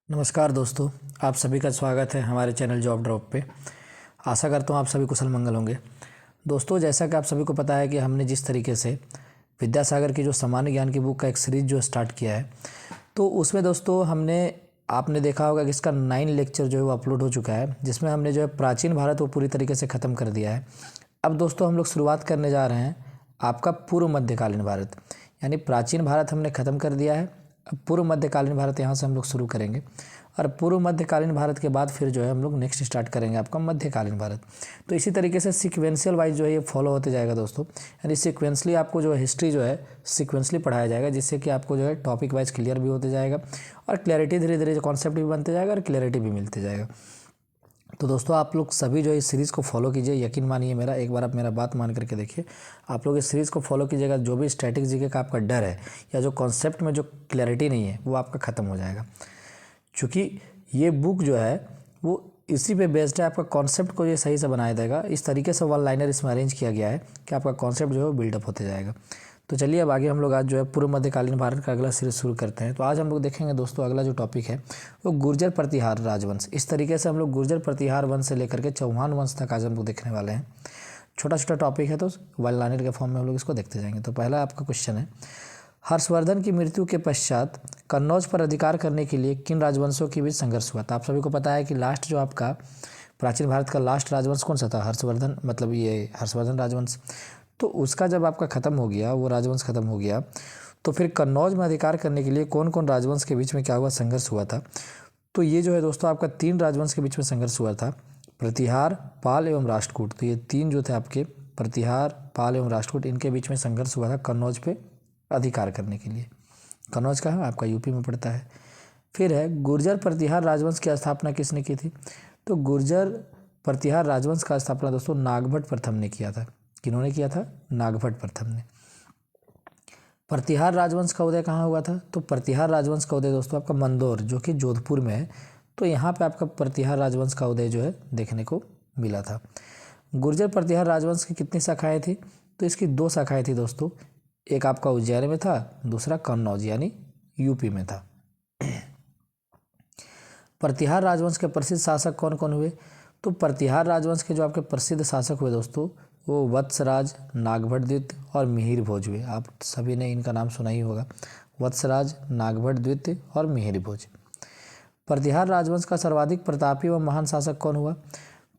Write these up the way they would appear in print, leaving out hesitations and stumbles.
नमस्कार दोस्तों, आप सभी का स्वागत है हमारे चैनल जॉब ड्रॉप पे। आशा करता हूँ आप सभी कुशल मंगल होंगे। दोस्तों, जैसा कि आप सभी को पता है कि हमने जिस तरीके से विद्यासागर की जो सामान्य ज्ञान की बुक का एक सीरीज़ जो स्टार्ट किया है, तो उसमें दोस्तों आपने देखा होगा कि इसका 9 लेक्चर जो है वो अपलोड हो चुका है, जिसमें हमने जो है प्राचीन भारत वो पूरी तरीके से ख़त्म कर दिया है। अब दोस्तों हम लोग शुरुआत करने जा रहे हैं आपका पूर्व मध्यकालीन भारत, यानी प्राचीन भारत हमने ख़त्म कर दिया है। अब पूर्व मध्यकालीन भारत यहाँ से हम लोग शुरू करेंगे, और पूर्व मध्यकालीन भारत के बाद फिर जो है हम लोग नेक्स्ट स्टार्ट करेंगे आपका मध्यकालीन भारत। तो इसी तरीके से सीक्वेंशियल वाइज जो है ये फॉलो होते जाएगा दोस्तों, यानी सीक्वेंसली आपको जो है हिस्ट्री जो है सीक्वेंसली पढ़ाया जाएगा, जिससे कि आपको जो है टॉपिक वाइज क्लियर भी होते जाएगा और क्लैरिटी धीरे धीरे कॉन्सेप्ट भी बनते जाएगा और क्लैरिटी भी मिलते जाएगा। तो दोस्तों आप लोग सभी जो है इस सीरीज़ को फॉलो कीजिए, यकीन मानिए मेरा, एक बार आप मेरा बात मान करके देखिए। आप लोग इस सीरीज़ को फॉलो कीजिएगा, जो भी स्टैटिक जीके का आपका डर है या जो कॉन्सेप्ट में जो क्लैरिटी नहीं है वो आपका ख़त्म हो जाएगा। क्योंकि ये बुक जो है वो इसी पे बेस्ड है, आपका कॉन्सेप्ट को ये सही से बनाया देगा। इस तरीके से वन लाइनर इसमें अरेंज किया गया है कि आपका कॉन्सेप्ट जो है वो बिल्डअप होते जाएगा। तो चलिए अब आगे हम लोग आज जो है पूर्व मध्यकालीन भारत का अगला सीरीज शुरू करते हैं। तो आज हम लोग देखेंगे दोस्तों, अगला जो टॉपिक है वो गुर्जर प्रतिहार राजवंश। इस तरीके से हम लोग गुर्जर प्रतिहार वंश से लेकर के चौहान वंश तक आज हम लोग देखने वाले हैं। छोटा छोटा टॉपिक है, तो वन लाइनर के फॉर्म में हम लोग इसको देखते जाएंगे। तो पहला आपका क्वेश्चन है, हर्षवर्धन की मृत्यु के पश्चात कन्नौज पर अधिकार करने के लिए किन राजवंशों के बीच संघर्ष हुआ था। आप सभी को पता है कि लास्ट जो आपका प्राचीन भारत का लास्ट राजवंश कौन सा था, हर्षवर्धन, मतलब ये हर्षवर्धन राजवंश। तो उसका जब आपका ख़त्म हो गया, वो राजवंश ख़त्म हो गया, तो फिर कन्नौज में अधिकार करने के लिए कौन कौन राजवंश के बीच में क्या हुआ, संघर्ष हुआ था। तो ये जो है दोस्तों आपका 3 राजवंश के बीच में संघर्ष हुआ था, प्रतिहार, पाल एवं राष्ट्रकूट। तो ये 3 जो थे आपके प्रतिहार, पाल एवं राष्ट्रकूट, इनके बीच में संघर्ष हुआ था कन्नौज पे अधिकार करने के लिए। कन्नौज का है आपका यूपी में पड़ता है। फिर है गुर्जर प्रतिहार राजवंश की स्थापना किसने की थी। तो गुर्जर प्रतिहार राजवंश का स्थापना दोस्तों नागभट्ट प्रथम ने किया था। किन्होंने किया था, नागभट्ट प्रथम ने। प्रतिहार राजवंश का उदय कहाँ हुआ था, तो प्रतिहार राजवंश का उदय दोस्तों आपका मंदौर, जो कि जोधपुर में है। तो यहाँ पे आपका प्रतिहार राजवंश का उदय जो है देखने को मिला था। गुर्जर प्रतिहार राजवंश की कितनी शाखाएं थी, तो इसकी 2 शाखाएं थी दोस्तों। एक आपका उज्जैन में था, दूसरा कन्नौज यानी यूपी में था। प्रतिहार राजवंश के प्रसिद्ध शासक कौन कौन हुए, तो प्रतिहार राजवंश के जो आपके प्रसिद्ध शासक हुए दोस्तों, वो वत्सराज, नागभट्ट और मिहिर भोज हुए। आप सभी ने इनका नाम सुना ही होगा, वत्सराज, नागभट्ट और मिहिर भोज। प्रतिहार राजवंश का सर्वाधिक प्रतापी व महान शासक कौन हुआ,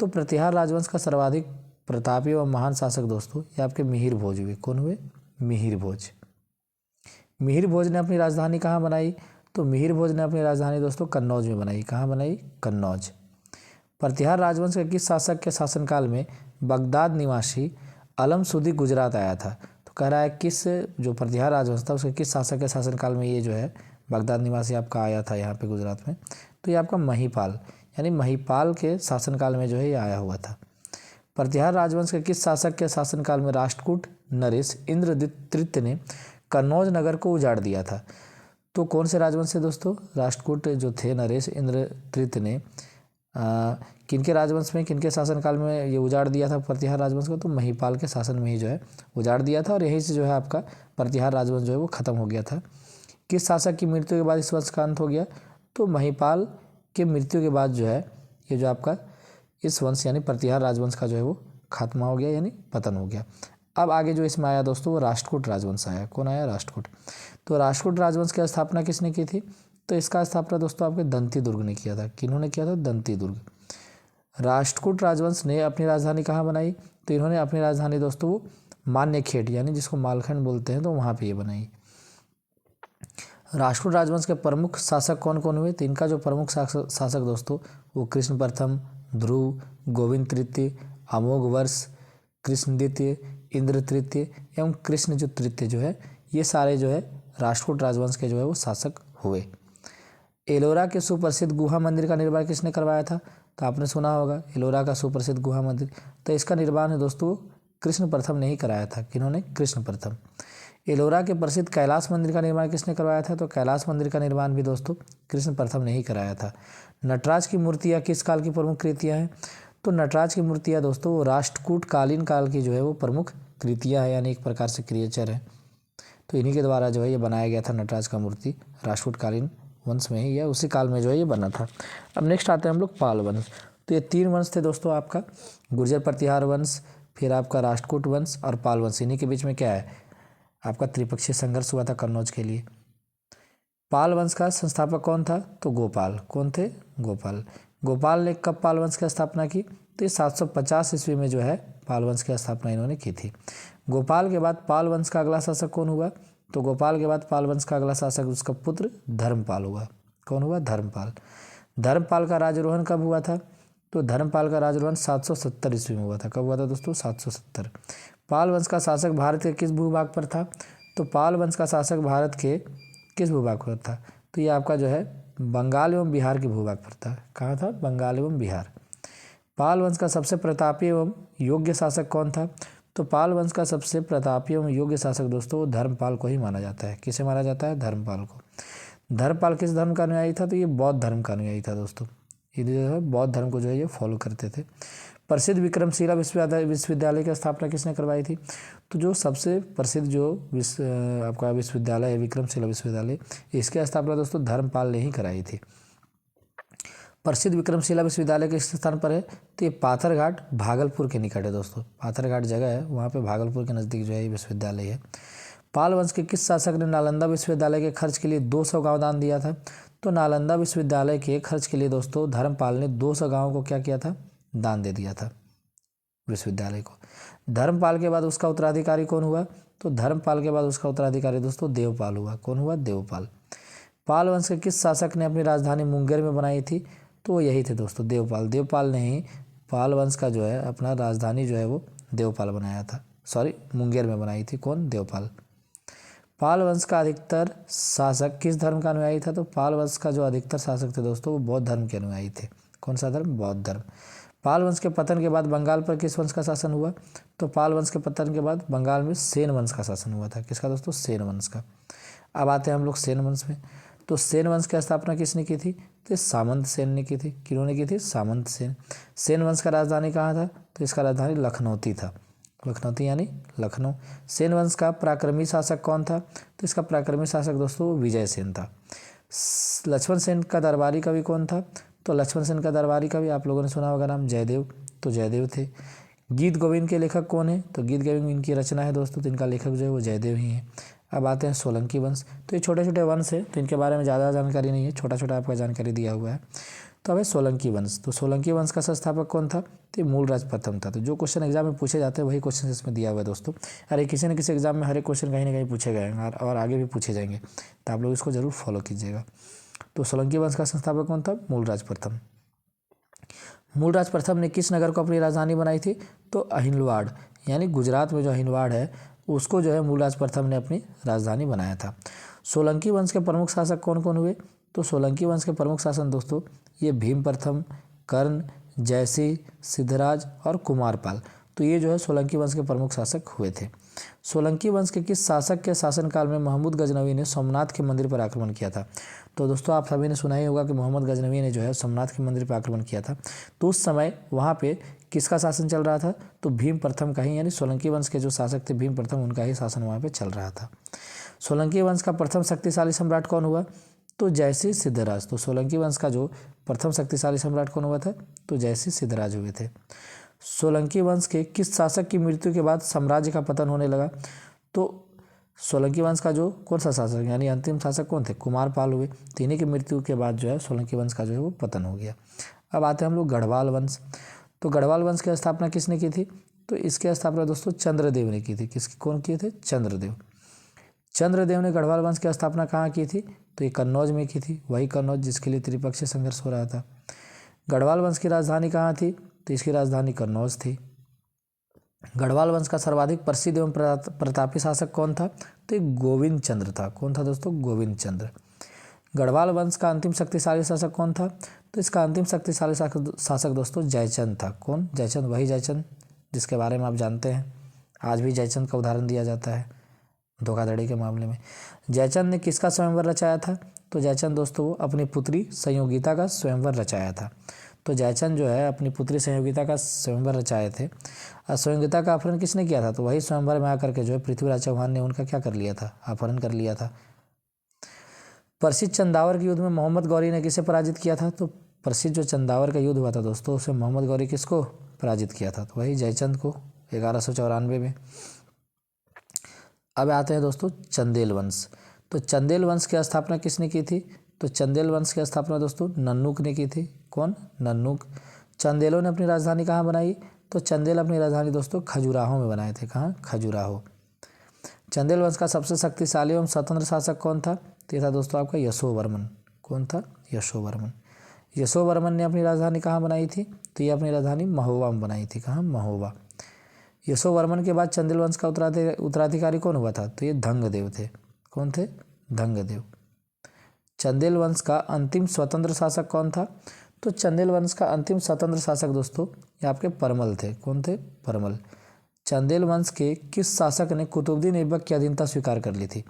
तो प्रतिहार राजवंश का सर्वाधिक प्रतापी व महान शासक दोस्तों ये आपके मिहिर भोज हुए। कौन हुए, मिहिर भोज। मिहिर भोज ने अपनी राजधानी कहाँ बनाई, तो मिहिर भोज ने अपनी राजधानी दोस्तों कन्नौज में बनाई। कहाँ बनाई, कन्नौज। प्रतिहार राजवंश के किस शासक के शासनकाल में बगदाद निवासी अलमसुदी गुजरात आया था। तो कह रहा है किस, जो प्रतिहार राजवंश था उसके किस शासक के शासनकाल में ये जो है बगदाद निवासी आपका आया था यहाँ पे गुजरात में। तो ये आपका महिपाल, यानी महिपाल के शासनकाल में जो है ये आया हुआ था। प्रतिहार राजवंश के किस शासक के शासनकाल में राष्ट्रकूट नरेश इंद्रदत्त तृतीय ने कन्नौज नगर को उजाड़ दिया था। तो कौन से राजवंश से दोस्तों, राष्ट्रकूट जो थे नरेश इंद्र तृतीय ने किनके राजवंश में, किनके शासनकाल में ये उजाड़ दिया था प्रतिहार राजवंश को, तो महिपाल के शासन में ही जो है उजाड़ दिया था। और यहीं से जो है आपका प्रतिहार राजवंश जो है वो ख़त्म हो गया था। किस शासक की मृत्यु के बाद इस वंश का अंत हो गया, तो महिपाल के मृत्यु के बाद जो है ये जो आपका इस वंश यानी प्रतिहार राजवंश का जो है वो खात्मा हो गया, यानी पतन हो गया। अब आगे जो इसमें आया दोस्तों वो राष्ट्रकूट राजवंश आया। कौन आया, राष्ट्रकूट। तो राष्ट्रकूट राजवंश की स्थापना किसने की थी, तो इसका स्थापना दोस्तों आपके दंती दुर्ग ने किया था। किन्होंने किया था, दंती दुर्ग। राष्ट्रकूट राजवंश ने अपनी राजधानी कहाँ बनाई, तो इन्होंने अपनी राजधानी दोस्तों वो मान्यखेट, यानी जिसको मालखंड बोलते हैं, तो वहाँ पे ये बनाई। राष्ट्रकूट राजवंश के प्रमुख शासक कौन कौन हुए, तो इनका जो प्रमुख शासक दोस्तों वो कृष्ण प्रथम, ध्रुव, गोविंद तृतीय, अमोघ वर्ष, कृष्ण द्वितीय, इंद्र तृतीय एवं कृष्ण जो तृतीय जो है, ये सारे जो है राष्ट्रकूट राजवंश के जो है वो शासक हुए। एलोरा के सुप्रसिद्ध गुहा मंदिर का निर्माण किसने करवाया था, तो आपने सुना होगा एलोरा का सुप्रसिद्ध गुहा मंदिर। तो इसका निर्माण है दोस्तों कृष्ण प्रथम ने ही कराया था। किन्होंने, कृष्ण प्रथम। एलोरा के प्रसिद्ध कैलाश मंदिर का निर्माण किसने करवाया था, तो कैलाश मंदिर का निर्माण भी दोस्तों कृष्ण प्रथम ने ही कराया था। नटराज की मूर्तियाँ किस काल की प्रमुख कृतियाँ हैं, तो नटराज की मूर्तियाँ दोस्तों वो राष्ट्रकूट कालीन काल की जो है वो प्रमुख कृतियाँ हैं, यानी एक प्रकार से क्रिएचर है। तो इन्हीं के द्वारा जो है ये बनाया गया था नटराज का मूर्ति राष्ट्रकूट कालीन वंश में ही या उसी काल में जो है ये बना था। अब नेक्स्ट आते हैं हम लोग पाल वंश। तो ये 3 वंश थे दोस्तों, आपका गुर्जर प्रतिहार वंश, फिर आपका राष्ट्रकूट वंश और पाल वंश। इन्हीं के बीच में क्या है, आपका त्रिपक्षीय संघर्ष हुआ था कन्नौज के लिए। पाल वंश का संस्थापक कौन था, तो गोपाल। कौन थे, गोपाल। गोपाल ने कब पाल वंश की स्थापना की, तो ये 750 ईस्वी में जो है पाल वंश की स्थापना इन्होंने की थी। गोपाल के बाद पाल वंश का अगला शासक कौन हुआ, तो गोपाल के बाद पाल वंश का अगला शासक उसका पुत्र धर्मपाल हुआ। कौन हुआ, धर्मपाल। धर्मपाल का राजरोहण कब हुआ था, तो धर्मपाल का राजरोहण 770 ईस्वी में हुआ था। कब हुआ था दोस्तों, 770। पाल वंश का शासक भारत के किस भूभाग पर था, तो पाल वंश का शासक भारत के किस भूभाग पर था, तो ये आपका जो है बंगाल एवं बिहार के भूभाग पर था। कहाँ था, बंगाल एवं बिहार। पाल वंश का सबसे प्रतापी एवं योग्य शासक कौन था, तो पाल वंश का सबसे प्रतापी एवं योग्य शासक दोस्तों धर्मपाल को ही माना जाता है। किसे माना जाता है, धर्मपाल को। धर्मपाल किस धर्म का अनुयायी था, तो ये बौद्ध धर्म का अनुयायी था दोस्तों। ये जो है बौद्ध धर्म को जो है ये फॉलो करते थे। प्रसिद्ध विक्रमशिला विश्वविद्यालय की स्थापना किसने करवाई थी, तो जो सबसे प्रसिद्ध जो आपका विश्वविद्यालय है विक्रमशिला विश्वविद्यालय, इसकी स्थापना दोस्तों धर्मपाल ने ही कराई थी। प्रसिद्ध विक्रमशिला विश्वविद्यालय किस स्थान पर है, तो ये पाथरघाट भागलपुर के निकट है दोस्तों। पाथरघाट जगह है, वहाँ पे भागलपुर के नज़दीक जो है ये विश्वविद्यालय है। पाल वंश के किस शासक ने नालंदा विश्वविद्यालय के खर्च के लिए 200 गाँव दान दिया था, तो नालंदा विश्वविद्यालय के खर्च के लिए दोस्तों धर्मपाल ने 200 गाँव को क्या किया था, दान दे दिया था विश्वविद्यालय को। धर्मपाल के बाद उसका उत्तराधिकारी कौन हुआ, तो धर्मपाल के बाद उसका उत्तराधिकारी दोस्तों देवपाल हुआ। कौन हुआ, देवपाल। पाल वंश के किस शासक ने अपनी राजधानी मुंगेर में बनाई थी, तो यही थे दोस्तों देवपाल। देवपाल ने ही पाल वंश का जो है अपना राजधानी जो है वो देवपाल बनाया था, मुंगेर में बनाई थी। कौन, देवपाल। पाल वंश का अधिकतर शासक किस धर्म का अनुयायी था, तो पाल वंश का जो अधिकतर शासक थे दोस्तों वो बौद्ध धर्म के अनुयायी थे। कौन सा धर्म, बौद्ध धर्म। पाल वंश के पतन के बाद बंगाल पर किस वंश का शासन हुआ, तो पाल वंश के पतन के बाद बंगाल में सेन वंश का शासन हुआ था। किसका दोस्तों, सेन वंश का। अब आते हैं हम लोग सेन वंश में। तो सेन वंश की स्थापना किसने की थी, तो सामंत सेन ने की थी। किन्होंने की थी, सामंत सेन। सेन वंश का राजधानी कहाँ था, तो इसका राजधानी लखनौती था। लखनौती यानी लखनऊ। सेन वंश का पराक्रमी शासक कौन था, तो इसका पराक्रमी शासक दोस्तों विजय सेन था। लक्ष्मण सेन का दरबारी कवि कौन था, तो लक्ष्मण सेन का दरबारी कवि आप लोगों ने सुना होगा नाम जयदेव, तो जयदेव थे। गीत गोविंद के लेखक कौन है, तो गीत गोविंद इनकी रचना है दोस्तों, तो इनका लेखक जो है वो जयदेव ही है। अब आते हैं सोलंकी वंश। तो ये छोटे छोटे वंश है, तो इनके बारे में ज़्यादा जानकारी नहीं है, छोटा छोटा आपका जानकारी दिया हुआ है। तो अब है सोलंकी वंश। तो सोलंकी वंश का संस्थापक कौन था, तो मूलराज प्रथम था। तो जो क्वेश्चन एग्जाम में पूछे जाते हैं वही क्वेश्चन इसमें दिया हुआ है दोस्तों। अरे किसी न किसी एग्जाम में हर एक क्वेश्चन कहीं ना कहीं पूछे गए हैं और आगे भी पूछे जाएंगे, तो आप लोग इसको जरूर फॉलो कीजिएगा। तो सोलंकी वंश का संस्थापक कौन था, मूलराज प्रथम। मूलराज प्रथम ने किस नगर को अपनी राजधानी बनाई थी, तो अहिलवाड़, यानी गुजरात में जो अहिलवाड़ है उसको जो है मूलराज प्रथम ने अपनी राजधानी बनाया था। सोलंकी वंश के प्रमुख शासक कौन कौन हुए, तो सोलंकी वंश के प्रमुख शासक दोस्तों ये भीम प्रथम, कर्ण, जयसिंह, सिद्धराज और कुमारपाल। तो ये जो है सोलंकी वंश के प्रमुख शासक हुए थे। सोलंकी वंश के किस शासक के शासनकाल में मोहम्मद गजनवी ने सोमनाथ के मंदिर पर आक्रमण किया था। तो दोस्तों आप सभी ने सुना ही होगा कि मोहम्मद गजनवी ने जो है सोमनाथ के मंदिर पर आक्रमण किया था। तो उस समय वहाँ पे किसका शासन चल रहा था, तो भीम प्रथम का ही, यानी सोलंकी वंश के जो शासक थे भीम प्रथम, उनका ही शासन वहाँ पे चल रहा था। सोलंकी वंश का प्रथम शक्तिशाली सम्राट कौन हुआ, तो जयसिंह सिद्धराज। तो सोलंकी वंश का जो प्रथम शक्तिशाली सम्राट कौन हुआ था, तो जयसिंह सिद्धराज हुए थे। सोलंकी वंश के किस शासक की मृत्यु के बाद साम्राज्य का पतन होने लगा, तो सोलंकी वंश का जो कौन सा शासक यानी अंतिम शासक कौन थे, कुमारपाल हुए। तो इन्हीं की मृत्यु के बाद जो है सोलंकी वंश का जो है वो पतन हो गया। अब आते हैं हम लोग गढ़वाल वंश। तो गढ़वाल वंश की स्थापना किसने की थी, तो इसकी स्थापना दोस्तों चंद्रदेव ने की थी। कौन किए थे, चंद्रदेव। चंद्रदेव ने गढ़वाल वंश की स्थापना कहाँ की थी, तो ये कन्नौज में की थी, वही कन्नौज जिसके लिए त्रिपक्षीय संघर्ष हो रहा था। गढ़वाल वंश की राजधानी कहाँ थी, तो इसकी राजधानी कन्नौज थी। गढ़वाल वंश का सर्वाधिक प्रसिद्ध एवं प्रतापी शासक कौन था, तो ये गोविंद चंद्र था। कौन था दोस्तों, गोविंद चंद्र। गढ़वाल वंश का अंतिम शक्तिशाली शासक कौन था, तो इसका अंतिम शक्तिशाली शासक दोस्तों जयचंद था। कौन, जयचंद, वही जयचंद जिसके बारे में आप जानते हैं, आज भी जयचंद का उदाहरण दिया जाता है धोखाधड़ी के मामले में। जयचंद ने किसका स्वयंवर रचाया था, तो जयचंद दोस्तों अपनी पुत्री संयोगिता का स्वयंवर रचाया था। तो जयचंद जो है अपनी पुत्री संयोगिता का स्वयंवर रचाए थे। और संयोगिता का अपहरण किसने किया था, तो वही स्वयंवर में आकर के जो है पृथ्वीराज चौहान ने उनका क्या कर लिया था, अपहरण कर लिया था। प्रसिद्ध चंदावर के युद्ध में मोहम्मद गौरी ने किसे पराजित किया था? तो प्रसिद्ध जो चंदावर का युद्ध हुआ था दोस्तों, उसमें मोहम्मद गौरी किसको पराजित किया था? तो वही जयचंद को 1194 में। अब आते हैं दोस्तों चंदेल वंश। तो चंदेल वंश की स्थापना किसने की थी? तो चंदेल वंश की स्थापना दोस्तों नन्नुक ने की थी। कौन? नन्नुक। चंदेलों ने अपनी राजधानी कहाँ बनाई? तो चंदेल अपनी राजधानी दोस्तों खजुराहो में बनाए थे। कहाँ? खजुराहो। चंदेल वंश का सबसे शक्तिशाली एवं स्वतंत्र शासक कौन था? तो ये था दोस्तों आपका यशोवर्मन। कौन था? यशोवर्मन। यशोवर्मन ने अपनी राजधानी कहाँ बनाई थी? तो ये अपनी राजधानी महोबा में बनाई थी। कहाँ? महोबा। यशोवर्मन के बाद चंदेल वंश का उत्तराधिकारी कौन हुआ था? तो ये धंगदेव थे। कौन थे? धंगदेव। चंदेल वंश का अंतिम स्वतंत्र शासक कौन था? तो चंदेल वंश का अंतिम स्वतंत्र शासक दोस्तों ये आपके परमल थे। कौन थे? परमल। चंदेल वंश के किस शासक ने कुतुबुद्दीन ऐबक की अधीनता स्वीकार कर ली थी?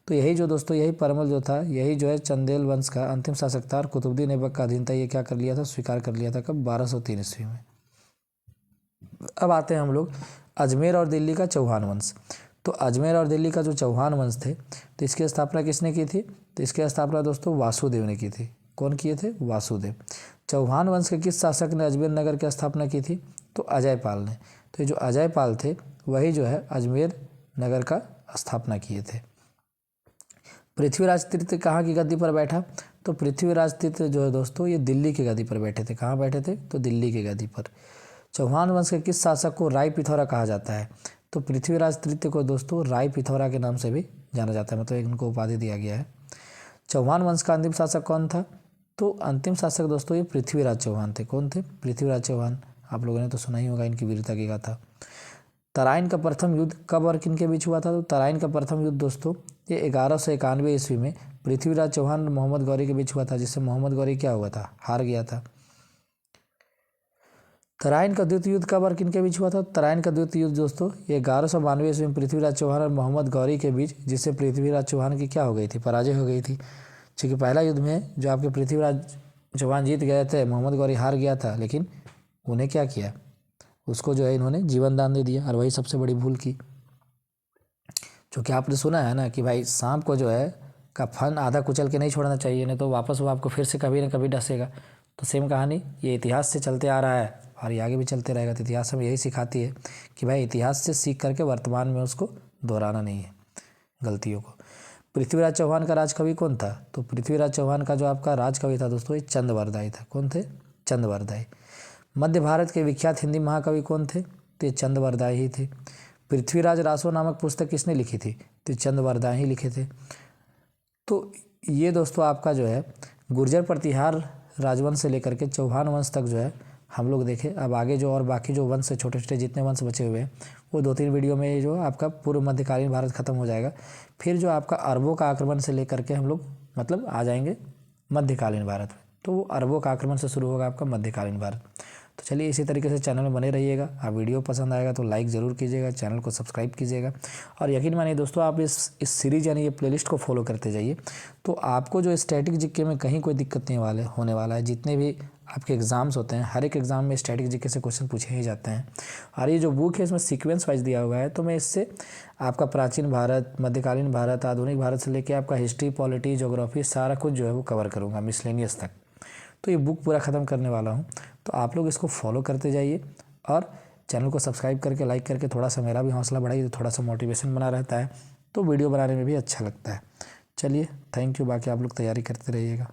तो यही जो दोस्तों यही परमल जो था, यही जो है चंदेल वंश का अंतिम शासक था और कुतुबुद्दीन ऐबक का अधीनता ये क्या कर लिया था? स्वीकार कर लिया था। कब? 1203 ईस्वी में। अब आते हैं हम लोग अजमेर और दिल्ली का चौहान वंश। तो अजमेर और दिल्ली का जो चौहान वंश थे, तो इसकी स्थापना किसने की थी? तो इसकी स्थापना दोस्तों वासुदेव ने की थी। कौन किए थे? वासुदेव। चौहान वंश के किस शासक ने अजमेर नगर की स्थापना की थी? तो अजयपाल ने। तो ये जो अजयपाल थे वही जो है अजमेर नगर का स्थापना किए थे। पृथ्वीराज तृतीय कहाँ की गद्दी पर बैठा? तो पृथ्वीराज तृतीय जो है दोस्तों ये दिल्ली की गद्दी पर बैठे थे। कहाँ बैठे थे? तो दिल्ली की गद्दी पर। चौहान वंश के किस शासक को राय पिथौरा कहा जाता है? तो पृथ्वीराज तृतीय को दोस्तों राय पिथौरा के नाम से भी जाना जाता है, मतलब इनको उपाधि दिया गया है। चौहान वंश का अंतिम शासक कौन था? तो अंतिम शासक दोस्तों ये पृथ्वीराज चौहान थे। कौन थे? पृथ्वीराज चौहान। आप लोगों ने तो सुना ही होगा इनकी वीरता की गाथा। तराइन का प्रथम युद्ध कब और किन के बीच हुआ था? तो तराइन का प्रथम युद्ध दोस्तों ये 1191 ईस्वी में पृथ्वीराज चौहान और मोहम्मद गौरी के बीच हुआ था, जिससे मोहम्मद गौरी क्या हुआ था? हार गया था। तराइन का द्वितीय युद्ध कब और किन के बीच हुआ था? तराइन का द्वितीय युद्ध दोस्तों ये 1192 ईस्वी में पृथ्वीराज चौहान और मोहम्मद गौरी के बीच, जिससे पृथ्वीराज चौहान की क्या हो गई थी? पराजय हो गई थी। क्योंकि पहला युद्ध में जो आपके पृथ्वीराज चौहान जीत गए थे, मोहम्मद गौरी हार गया था, लेकिन उन्हें क्या किया? उसको जो है इन्होंने जीवन दान दे दिया, और वही सबसे बड़ी भूल की। क्योंकि आपने सुना है ना कि भाई सांप को जो है का फन आधा कुचल के नहीं छोड़ना चाहिए, नहीं तो वापस वो आपको फिर से कभी ना कभी डसेगा। तो सेम कहानी ये इतिहास से चलते आ रहा है और ये आगे भी चलते रहेगा। तो इतिहास हमें यही सिखाती है कि भाई इतिहास से सीख करके वर्तमान में उसको दोहराना नहीं है गलतियों को। पृथ्वीराज चौहान का राजकवि कौन था? तो पृथ्वीराज चौहान का जो आपका राजकवि था दोस्तों ये चंद्रवरदाई था। कौन थे? चंद्रवरदाई। मध्य भारत के विख्यात हिंदी महाकवि कौन थे? तो ये चंद्रवरदाई ही थे। पृथ्वीराज रासो नामक पुस्तक किसने लिखी थी? तो चंद्रवरदाई ही लिखे थे। तो ये दोस्तों आपका जो है गुर्जर प्रतिहार राजवंश से लेकर के चौहान वंश तक जो है हम लोग देखें। अब आगे जो और बाकी जो वंश है, छोटे छोटे जितने वंश बचे हुए हैं, वो 2-3 वीडियो में जो आपका पूर्व मध्यकालीन भारत खत्म हो जाएगा। फिर जो आपका अरबों का आक्रमण से लेकर के हम लोग मतलब आ जाएंगे मध्यकालीन भारत में। तो वो अरबों का आक्रमण से शुरू होगा आपका मध्यकालीन भारत। तो चलिए इसी तरीके से चैनल में बने रहिएगा। आप वीडियो पसंद आएगा तो लाइक ज़रूर कीजिएगा, चैनल को सब्सक्राइब कीजिएगा। और यकीन मानिए दोस्तों आप इस सीरीज यानी ये प्लेलिस्ट को फॉलो करते जाइए, तो आपको जो स्टैटिक जीके में कहीं कोई दिक्कत नहीं होने वाला है। जितने भी आपके एग्ज़ाम्स होते हैं, हर एक एग्ज़ाम में स्टैटिक जीके से क्वेश्चन पूछे ही जाते हैं। और ये जो बुक है इसमें सीक्वेंस वाइज दिया हुआ है, तो मैं इससे आपका प्राचीन भारत, मध्यकालीन भारत, आधुनिक भारत से लेकर आपका हिस्ट्री, पॉलिटी, ज्योग्राफी सारा कुछ जो है वो कवर करूँगा मिसलेनियस तक। तो ये बुक पूरा ख़त्म करने वाला हूँ, तो आप लोग इसको फॉलो करते जाइए और चैनल को सब्सक्राइब करके लाइक करके थोड़ा सा मेरा भी हौसला बढ़ाइए, तो थोड़ा सा मोटिवेशन बना रहता है, तो वीडियो बनाने में भी अच्छा लगता है। चलिए थैंक यू, बाकी आप लोग तैयारी करते रहिएगा।